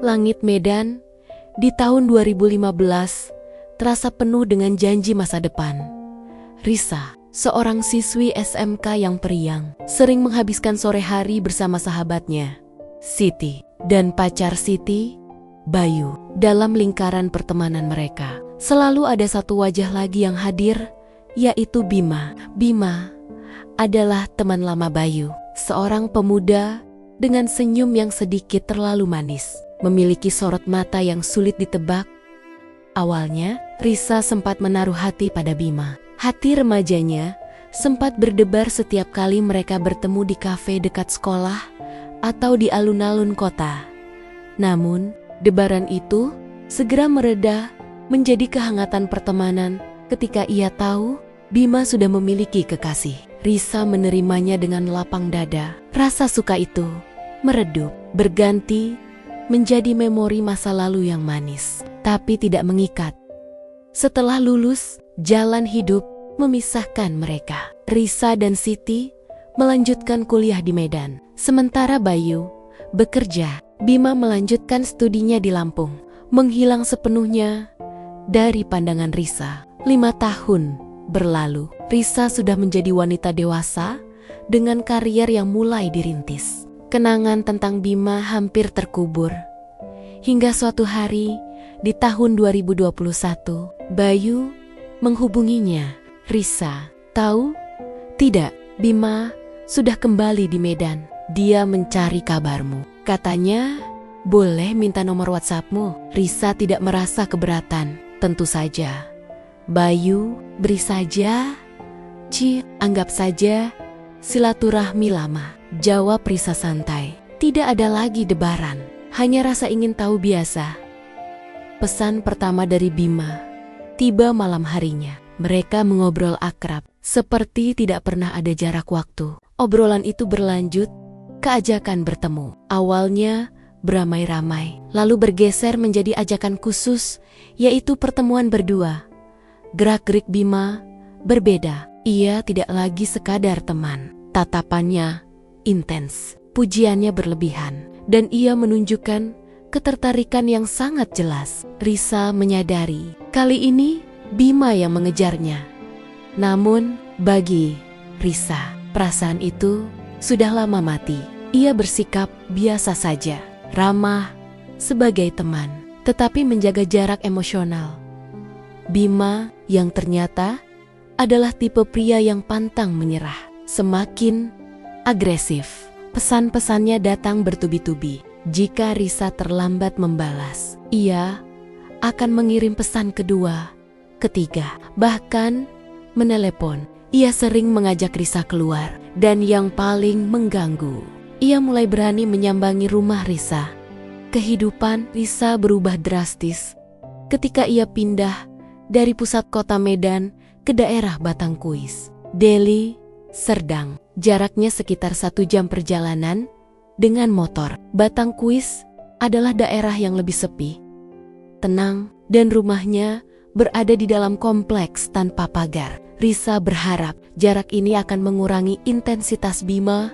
Langit Medan di tahun 2015 terasa penuh dengan janji masa depan. Risa, seorang siswi SMK yang periang, sering menghabiskan sore hari bersama sahabatnya, Siti, dan pacar Siti, Bayu. Dalam lingkaran pertemanan mereka, selalu ada satu wajah lagi yang hadir, yaitu Bima. Bima adalah teman lama Bayu, seorang pemuda dengan senyum yang sedikit terlalu manis, memiliki sorot mata yang sulit ditebak. Awalnya, Risa sempat menaruh hati pada Bima. Hati remajanya sempat berdebar setiap kali mereka bertemu di kafe dekat sekolah atau di alun-alun kota. Namun, debaran itu segera mereda menjadi kehangatan pertemanan ketika ia tahu Bima sudah memiliki kekasih. Risa menerimanya dengan lapang dada. Rasa suka itu meredup, berganti menjadi memori masa lalu yang manis, tapi tidak mengikat. Setelah lulus, jalan hidup memisahkan mereka. Risa dan Siti melanjutkan kuliah di Medan, sementara Bayu bekerja. Bima melanjutkan studinya di Lampung, menghilang sepenuhnya dari pandangan Risa. 5 tahun berlalu, Risa sudah menjadi wanita dewasa dengan karier yang mulai dirintis. Kenangan tentang Bima hampir terkubur. Hingga suatu hari di tahun 2021, Bayu menghubunginya. Risa, tahu? Tidak, Bima sudah kembali di Medan. Dia mencari kabarmu. Katanya, boleh minta nomor WhatsAppmu. Risa tidak merasa keberatan. Tentu saja. Bayu, beri saja. Anggap saja silaturahmi lama. Jawab Risa santai. Tidak ada lagi debaran, hanya rasa ingin tahu biasa. Pesan pertama dari Bima tiba malam harinya. Mereka mengobrol akrab, seperti tidak pernah ada jarak waktu. Obrolan itu berlanjut ke ajakan bertemu. Awalnya beramai-ramai, lalu bergeser menjadi ajakan khusus, yaitu pertemuan berdua. Gerak-gerik Bima berbeda. Ia tidak lagi sekadar teman. Tatapannya intens, pujiannya berlebihan, dan ia menunjukkan ketertarikan yang sangat jelas. Risa menyadari kali ini Bima yang mengejarnya. Namun bagi Risa, perasaan itu sudah lama mati. Ia bersikap biasa saja, ramah sebagai teman, tetapi menjaga jarak emosional. Bima yang ternyata adalah tipe pria yang pantang menyerah, semakin agresif. Pesan-pesannya datang bertubi-tubi. Jika Risa terlambat membalas, ia akan mengirim pesan kedua, ketiga, bahkan menelepon. Ia sering mengajak Risa keluar, dan yang paling mengganggu, ia mulai berani menyambangi rumah Risa. Kehidupan Risa berubah drastis ketika ia pindah dari pusat kota Medan ke daerah Batangkuis, Deli Serdang. Jaraknya sekitar 1 jam perjalanan dengan motor. Batangkuis adalah daerah yang lebih sepi, tenang, dan rumahnya berada di dalam kompleks tanpa pagar. Risa berharap jarak ini akan mengurangi intensitas Bima,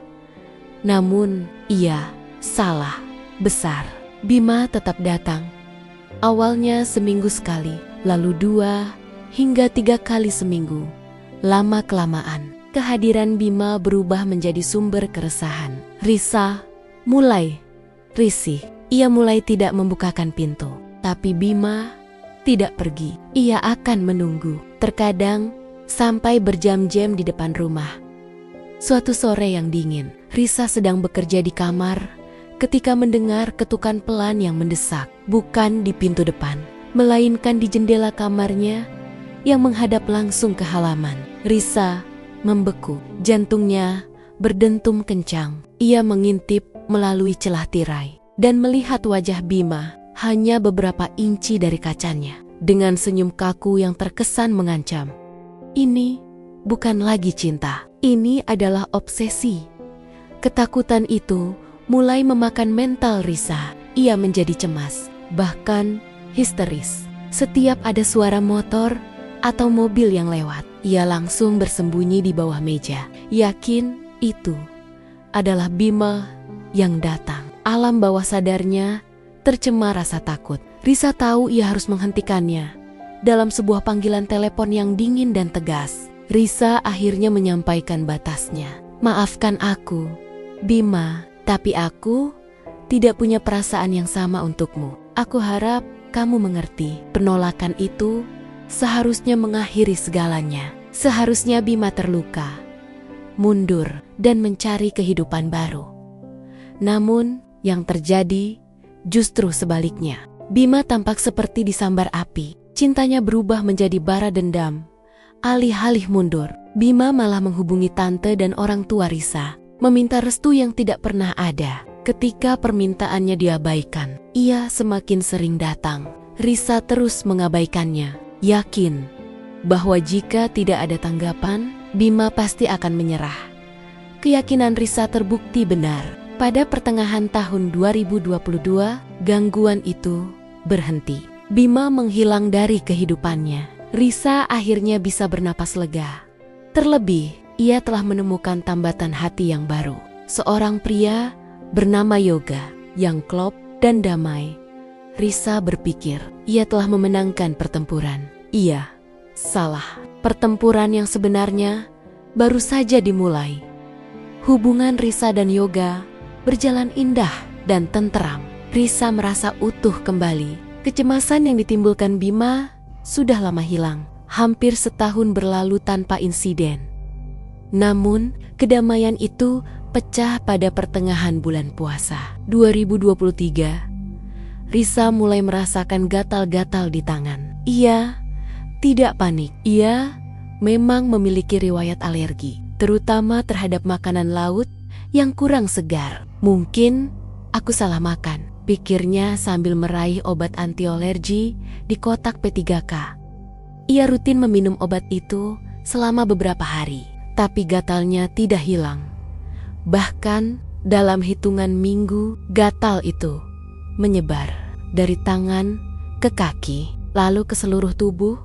namun ia salah besar. Bima tetap datang. Awalnya seminggu sekali, lalu 2 hingga 3 kali seminggu. Lama-kelamaan, kehadiran Bima berubah menjadi sumber keresahan. Risa mulai risih. Ia mulai tidak membukakan pintu. Tapi Bima tidak pergi. Ia akan menunggu. Terkadang sampai berjam-jam di depan rumah. Suatu sore yang dingin, Risa sedang bekerja di kamar ketika mendengar ketukan pelan yang mendesak. Bukan di pintu depan, melainkan di jendela kamarnya yang menghadap langsung ke halaman. Risa membeku, jantungnya berdentum kencang. Ia mengintip melalui celah tirai dan melihat wajah Bima hanya beberapa inci dari kacanya, dengan senyum kaku yang terkesan mengancam. Ini bukan lagi cinta, ini adalah obsesi. Ketakutan itu mulai memakan mental Risa. Ia menjadi cemas, bahkan histeris. Setiap ada suara motor atau mobil yang lewat, ia langsung bersembunyi di bawah meja, yakin itu adalah Bima yang datang. Alam bawah sadarnya tercemar rasa takut. Risa tahu ia harus menghentikannya. Dalam sebuah panggilan telepon yang dingin dan tegas, Risa akhirnya menyampaikan batasnya. "Maafkan aku, Bima, tapi aku tidak punya perasaan yang sama untukmu. Aku harap kamu mengerti. Penolakan itu seharusnya mengakhiri segalanya. Seharusnya Bima terluka, mundur, dan mencari kehidupan baru. Namun, yang terjadi justru sebaliknya. Bima tampak seperti disambar api. Cintanya berubah menjadi bara dendam. Alih-alih mundur, Bima malah menghubungi tante dan orang tua Risa, meminta restu yang tidak pernah ada. Ketika permintaannya diabaikan, ia semakin sering datang. Risa terus mengabaikannya, yakin bahwa jika tidak ada tanggapan, Bima pasti akan menyerah. Keyakinan Risa terbukti benar. Pada pertengahan tahun 2022, gangguan itu berhenti. Bima menghilang dari kehidupannya. Risa akhirnya bisa bernapas lega. Terlebih, ia telah menemukan tambatan hati yang baru. Seorang pria bernama Yoga yang klop dan damai. Risa berpikir ia telah memenangkan pertempuran. Ia salah. Pertempuran yang sebenarnya baru saja dimulai. Hubungan Risa dan Yoga berjalan indah dan tenteram. Risa merasa utuh kembali. Kecemasan yang ditimbulkan Bima sudah lama hilang. Hampir setahun berlalu tanpa insiden. Namun, kedamaian itu pecah pada pertengahan bulan puasa 2023. Risa mulai merasakan gatal-gatal di tangan. Ia tidak panik. Ia memang memiliki riwayat alergi, terutama terhadap makanan laut yang kurang segar. "Mungkin aku salah makan," pikirnya sambil meraih obat anti-alergi di kotak P3K. Ia rutin meminum obat itu selama beberapa hari, tapi gatalnya tidak hilang. Bahkan dalam hitungan minggu, gatal itu menyebar dari tangan ke kaki, lalu ke seluruh tubuh.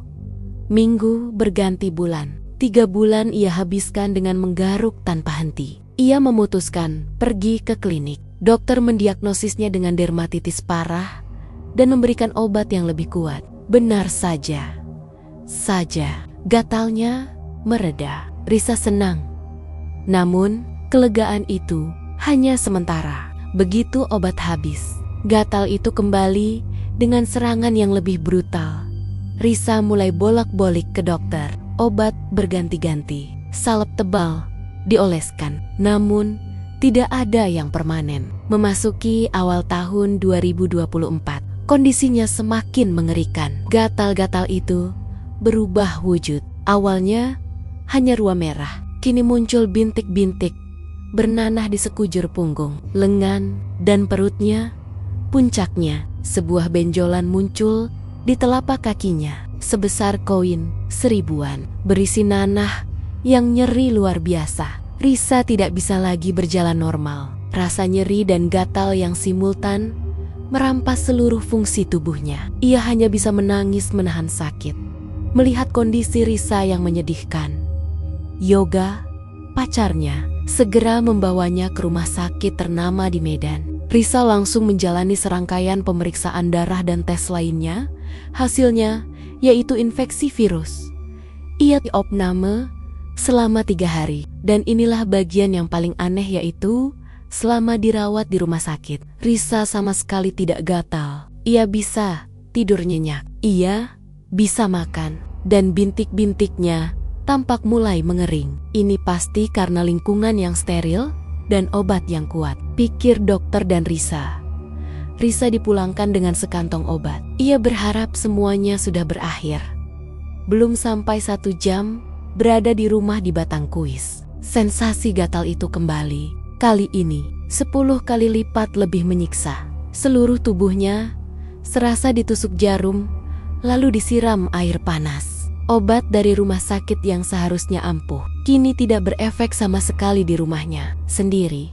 Minggu berganti bulan. 3 bulan ia habiskan dengan menggaruk tanpa henti. Ia memutuskan pergi ke klinik. Dokter mendiagnosisnya dengan dermatitis parah dan memberikan obat yang lebih kuat. Benar saja, gatalnya mereda. Risa senang. Namun, kelegaan itu hanya sementara. Begitu obat habis, gatal itu kembali dengan serangan yang lebih brutal. Risa mulai bolak-balik ke dokter. Obat berganti-ganti. Salep tebal dioleskan. Namun, tidak ada yang permanen. Memasuki awal tahun 2024, kondisinya semakin mengerikan. Gatal-gatal itu berubah wujud. Awalnya hanya ruam merah, kini muncul bintik-bintik bernanah di sekujur punggung, lengan, dan perutnya. Puncaknya, sebuah benjolan muncul di telapak kakinya, sebesar koin 1000-an, berisi nanah yang nyeri luar biasa. Risa tidak bisa lagi berjalan normal. Rasa nyeri dan gatal yang simultan merampas seluruh fungsi tubuhnya. Ia hanya bisa menangis menahan sakit. Melihat kondisi Risa yang menyedihkan, Yoga, pacarnya, segera membawanya ke rumah sakit ternama di Medan. Risa langsung menjalani serangkaian pemeriksaan darah dan tes lainnya. Hasilnya yaitu infeksi virus. Ia diopname selama 3 hari. Dan inilah bagian yang paling aneh, yaitu selama dirawat di rumah sakit, Risa sama sekali tidak gatal. Ia bisa tidur nyenyak. Ia bisa makan. Dan bintik-bintiknya tampak mulai mengering. Ini pasti karena lingkungan yang steril dan obat yang kuat, pikir dokter dan Risa. Risa dipulangkan dengan sekantong obat. Ia berharap semuanya sudah berakhir. Belum sampai 1 jam berada di rumah di Batangkuis, sensasi gatal itu kembali. Kali ini 10 kali lipat lebih menyiksa. Seluruh tubuhnya serasa ditusuk jarum, lalu disiram air panas. Obat dari rumah sakit yang seharusnya ampuh, kini tidak berefek sama sekali di rumahnya sendiri.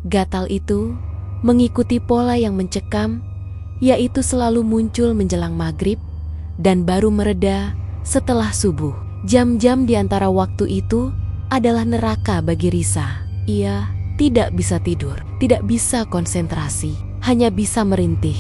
Gatal itu mengikuti pola yang mencekam, yaitu selalu muncul menjelang maghrib dan baru mereda setelah subuh. Jam-jam di antara waktu itu adalah neraka bagi Risa. Ia tidak bisa tidur, tidak bisa konsentrasi. hanya bisa merintih,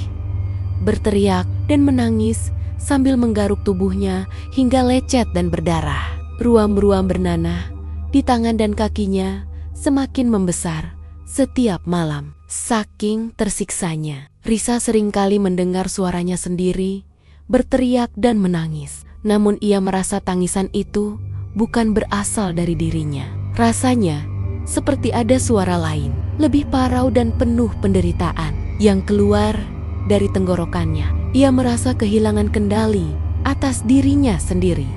berteriak dan menangis sambil menggaruk tubuhnya hingga lecet dan berdarah. Ruam-ruam bernanah di tangan dan kakinya semakin membesar setiap malam. Saking tersiksanya, Risa seringkali mendengar suaranya sendiri berteriak dan menangis. Namun ia merasa tangisan itu bukan berasal dari dirinya. Rasanya seperti ada suara lain, lebih parau dan penuh penderitaan, yang keluar dari tenggorokannya. Ia merasa kehilangan kendali atas dirinya sendiri.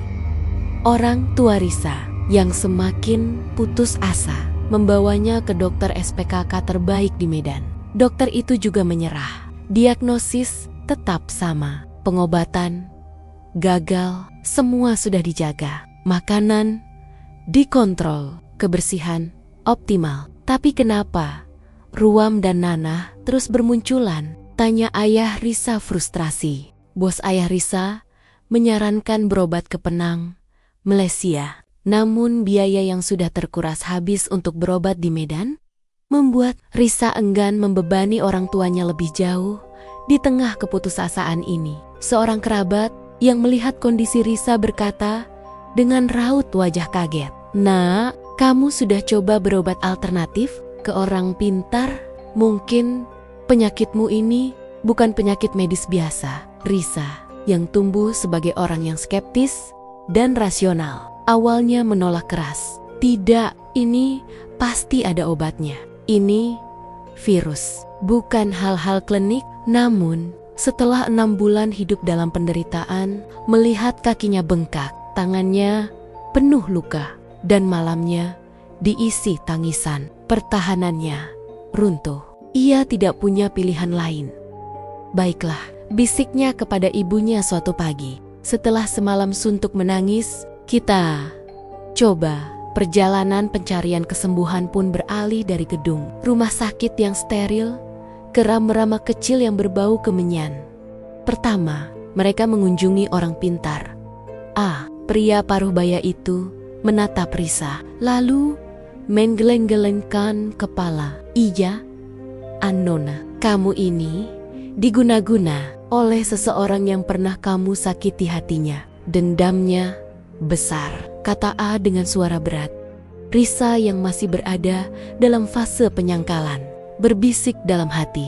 Orang tua Risa yang semakin putus asa membawanya ke dokter SPKK terbaik di Medan. Dokter itu juga menyerah. Diagnosis tetap sama. Pengobatan gagal, semua sudah dijaga. Makanan dikontrol, kebersihan optimal. Tapi kenapa ruam dan nanah terus bermunculan? Tanya ayah Risa frustrasi. Bos ayah Risa menyarankan berobat ke Penang, Malaysia. Namun biaya yang sudah terkuras habis untuk berobat di Medan membuat Risa enggan membebani orang tuanya lebih jauh. Di tengah keputusasaan ini, seorang kerabat yang melihat kondisi Risa berkata dengan raut wajah kaget, "Nak, kamu sudah coba berobat alternatif ke orang pintar? Mungkin penyakitmu ini bukan penyakit medis biasa." Risa yang tumbuh sebagai orang yang skeptis dan rasional awalnya menolak keras. "Tidak, ini pasti ada obatnya. Ini virus, bukan hal-hal klinik." Namun, setelah 6 bulan hidup dalam penderitaan, melihat kakinya bengkak, tangannya penuh luka, dan malamnya diisi tangisan, pertahanannya runtuh. Ia tidak punya pilihan lain. "Baiklah," bisiknya kepada ibunya suatu pagi. "Setelah semalam suntuk menangis, kita coba." Perjalanan pencarian kesembuhan pun beralih dari gedung rumah sakit yang steril ke rama-rama kecil yang berbau kemenyan. Pertama, mereka mengunjungi orang pintar. Pria paruh baya itu menatap Risa, lalu menggeleng-gelengkan kepala. "Iya, Annona, kamu ini diguna-guna oleh seseorang yang pernah kamu sakiti hatinya. Dendamnya besar," kata A dengan suara berat. Risa yang masih berada dalam fase penyangkalan berbisik dalam hati,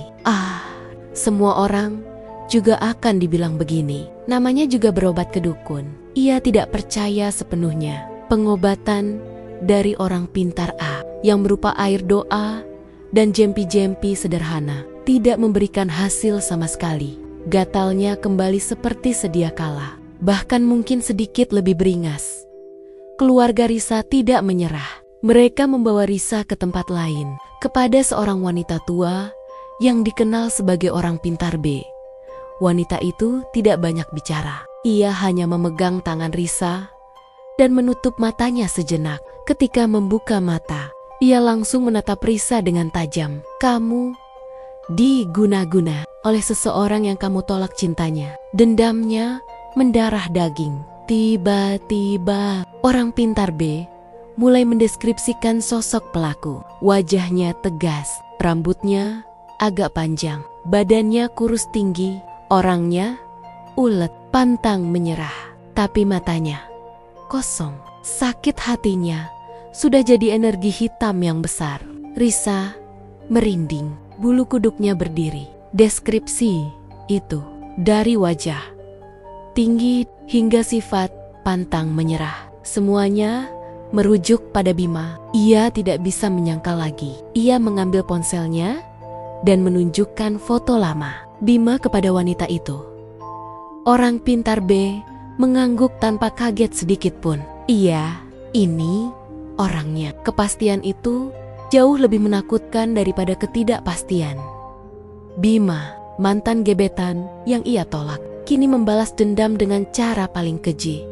semua orang juga akan dibilang begini. Namanya juga berobat ke dukun." Ia tidak percaya sepenuhnya pengobatan dari orang pintar A yang berupa air doa dan jempi-jempi sederhana tidak memberikan hasil sama sekali. Gatalnya kembali seperti sedia kala, bahkan mungkin sedikit lebih beringas. Keluarga Risa tidak menyerah. Mereka membawa Risa ke tempat lain, kepada seorang wanita tua yang dikenal sebagai orang pintar B. Wanita itu tidak banyak bicara. Ia hanya memegang tangan Risa dan menutup matanya sejenak. Ketika membuka mata, ia langsung menatap Risa dengan tajam. "Kamu diguna-guna oleh seseorang yang kamu tolak cintanya. Dendamnya mendarah daging." Tiba-tiba, orang pintar B mulai mendeskripsikan sosok pelaku. Wajahnya tegas, rambutnya agak panjang, badannya kurus tinggi, orangnya ulet, pantang menyerah. Tapi matanya kosong. Sakit hatinya sudah jadi energi hitam yang besar. Risa merinding, bulu kuduknya berdiri. Deskripsi itu dari wajah, tinggi hingga sifat pantang menyerah, semuanya merujuk pada Bima. Ia tidak bisa menyangkal lagi. Ia mengambil ponselnya dan menunjukkan foto lama Bima kepada wanita itu. Orang pintar B mengangguk tanpa kaget sedikit pun. "Iya, ini orangnya." Kepastian itu jauh lebih menakutkan daripada ketidakpastian. Bima, mantan gebetan yang ia tolak, kini membalas dendam dengan cara paling keji.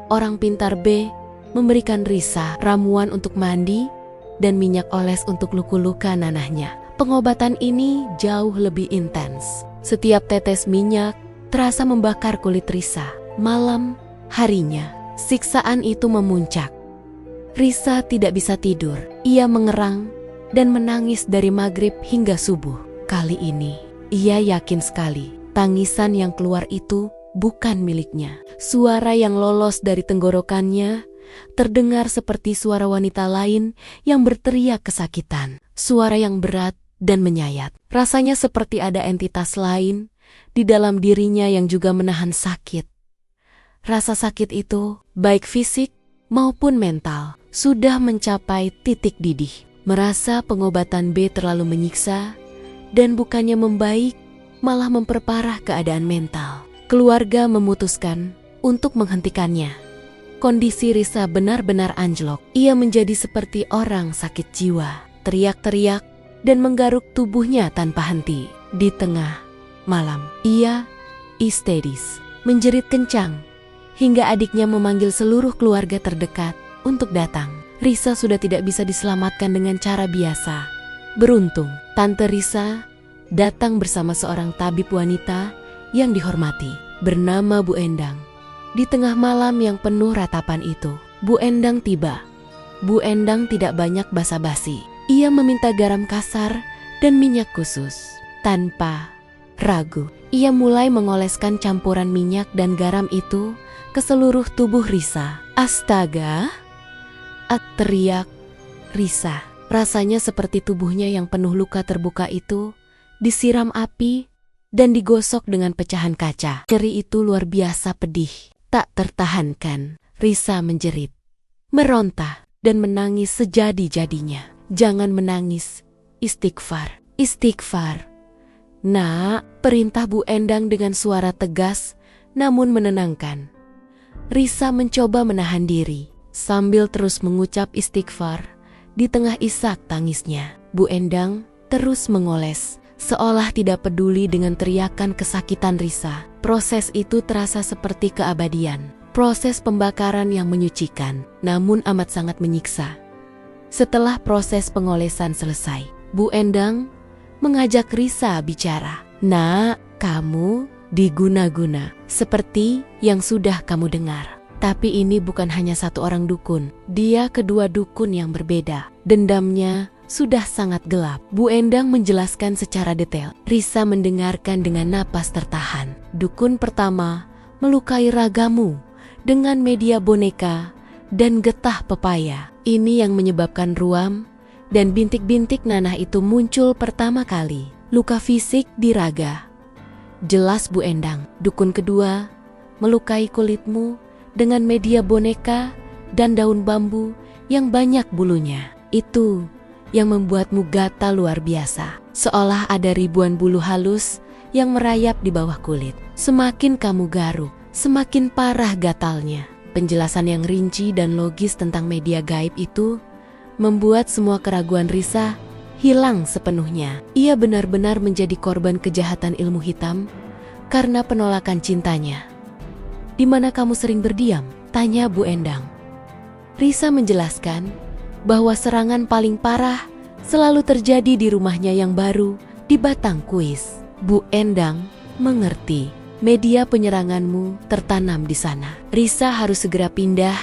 Orang pintar B memberikan Risa ramuan untuk mandi dan minyak oles untuk luka-luka nanahnya. Pengobatan ini jauh lebih intens. Setiap tetes minyak terasa membakar kulit Risa. Malam harinya, siksaan itu memuncak. Risa tidak bisa tidur. Ia mengerang dan menangis dari maghrib hingga subuh. Kali ini, ia yakin sekali tangisan yang keluar itu bukan miliknya. Suara yang lolos dari tenggorokannya terdengar seperti suara wanita lain yang berteriak kesakitan. Suara yang berat dan menyayat. Rasanya seperti ada entitas lain di dalam dirinya yang juga menahan sakit. Rasa sakit itu, baik fisik maupun mental, sudah mencapai titik didih. Merasa pengobatan B terlalu menyiksa dan bukannya membaik, malah memperparah keadaan mental. Keluarga memutuskan untuk menghentikannya. Kondisi Risa benar-benar anjlok. Ia menjadi seperti orang sakit jiwa, teriak-teriak dan menggaruk tubuhnya tanpa henti. Di tengah malam, ia histeris, menjerit kencang, hingga adiknya memanggil seluruh keluarga terdekat untuk datang. Risa sudah tidak bisa diselamatkan dengan cara biasa. Beruntung, Tante Risa datang bersama seorang tabib wanita yang dihormati, bernama Bu Endang. Di tengah malam yang penuh ratapan itu, Bu Endang tiba. Bu Endang tidak banyak basa-basi. Ia meminta garam kasar dan minyak khusus. Tanpa ragu, ia mulai mengoleskan campuran minyak dan garam itu ke seluruh tubuh Risa. Astaga! Teriak Risa. Rasanya seperti tubuhnya yang penuh luka terbuka itu disiram api dan digosok dengan pecahan kaca. Nyeri itu luar biasa pedih. Tak tertahankan, Risa menjerit, meronta, dan menangis sejadi-jadinya. Jangan menangis, istighfar, istighfar. Nak, perintah Bu Endang dengan suara tegas namun menenangkan. Risa mencoba menahan diri sambil terus mengucap istighfar. Di tengah isak tangisnya, Bu Endang terus mengoles, seolah tidak peduli dengan teriakan kesakitan Risa. Proses itu terasa seperti keabadian. Proses pembakaran yang menyucikan, namun amat sangat menyiksa. Setelah proses pengolesan selesai, Bu Endang mengajak Risa bicara. Nak, kamu diguna-guna, seperti yang sudah kamu dengar. Tapi ini bukan hanya satu orang dukun, dia kedua dukun yang berbeda. Dendamnya sudah sangat gelap. Bu Endang menjelaskan secara detail. Risa mendengarkan dengan napas tertahan. Dukun pertama melukai ragamu dengan media boneka dan getah pepaya. Ini yang menyebabkan ruam dan bintik-bintik nanah itu muncul pertama kali. Luka fisik di raga. Jelas Bu Endang. Dukun kedua melukai kulitmu dengan media boneka dan daun bambu yang banyak bulunya. Itu yang membuatmu gatal luar biasa. Seolah ada ribuan bulu halus yang merayap di bawah kulit. Semakin kamu garuk, semakin parah gatalnya. Penjelasan yang rinci dan logis tentang media gaib itu membuat semua keraguan Risa hilang sepenuhnya. Ia benar-benar menjadi korban kejahatan ilmu hitam karena penolakan cintanya. Di mana kamu sering berdiam? Tanya Bu Endang. Risa menjelaskan bahwa serangan paling parah selalu terjadi di rumahnya yang baru di Batang Kuis. Bu Endang mengerti. Media penyeranganmu tertanam di sana. Risa harus segera pindah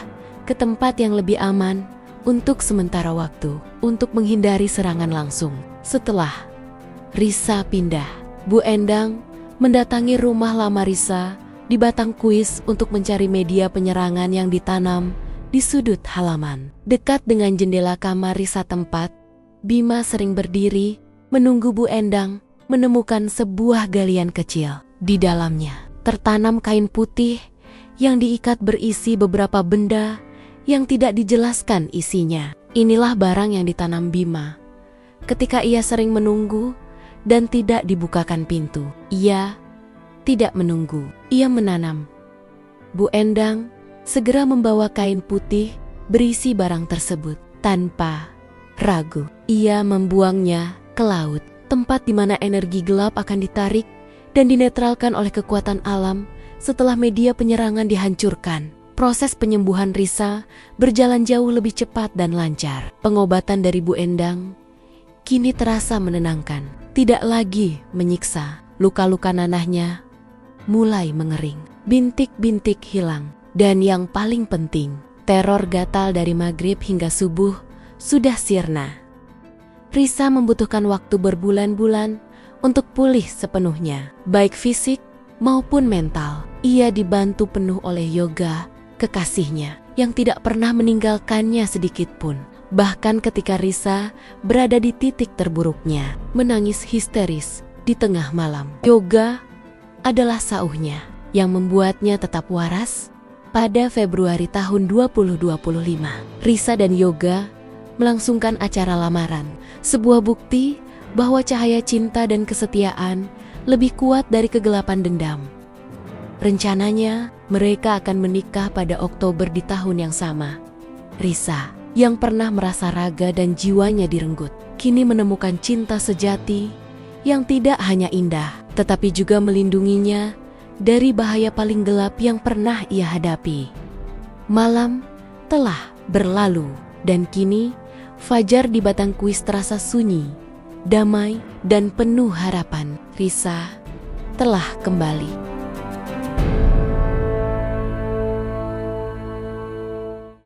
ke tempat yang lebih aman untuk sementara waktu, untuk menghindari serangan langsung. Setelah Risa pindah, Bu Endang mendatangi rumah lama Risa di Batang Kuis untuk mencari media penyerangan yang ditanam di sudut halaman. Dekat dengan jendela kamar Risa tempat Bima sering berdiri menunggu Bu Endang menemukan sebuah galian kecil. Di dalamnya tertanam kain putih yang diikat berisi beberapa benda yang tidak dijelaskan isinya. Inilah barang yang ditanam Bima ketika ia sering menunggu dan tidak dibukakan pintu. Ia tidak menunggu, ia menanam. Bu Endang segera membawa kain putih berisi barang tersebut. Tanpa ragu, ia membuangnya ke laut, tempat di mana energi gelap akan ditarik dan dinetralkan oleh kekuatan alam setelah media penyerangan dihancurkan. Proses penyembuhan Risa berjalan jauh lebih cepat dan lancar. Pengobatan dari Bu Endang kini terasa menenangkan, tidak lagi menyiksa. Luka-luka nanahnya mulai mengering, bintik-bintik hilang, dan yang paling penting, teror gatal dari maghrib hingga subuh sudah sirna. Risa membutuhkan waktu berbulan-bulan untuk pulih sepenuhnya, baik fisik maupun mental. Ia dibantu penuh oleh Yoga, kekasihnya, yang tidak pernah meninggalkannya sedikit pun. Bahkan ketika Risa berada di titik terburuknya, menangis histeris di tengah malam, Yoga adalah sauhnya yang membuatnya tetap waras. Pada Februari tahun 2025, Risa dan Yoga melangsungkan acara lamaran, sebuah bukti bahwa cahaya cinta dan kesetiaan lebih kuat dari kegelapan dendam. Rencananya, mereka akan menikah pada Oktober di tahun yang sama. Risa, yang pernah merasa raga dan jiwanya direnggut, kini menemukan cinta sejati yang tidak hanya indah, tetapi juga melindunginya dari bahaya paling gelap yang pernah ia hadapi. Malam telah berlalu, dan kini fajar di batang kuis terasa sunyi, damai, dan penuh harapan. Risa telah kembali.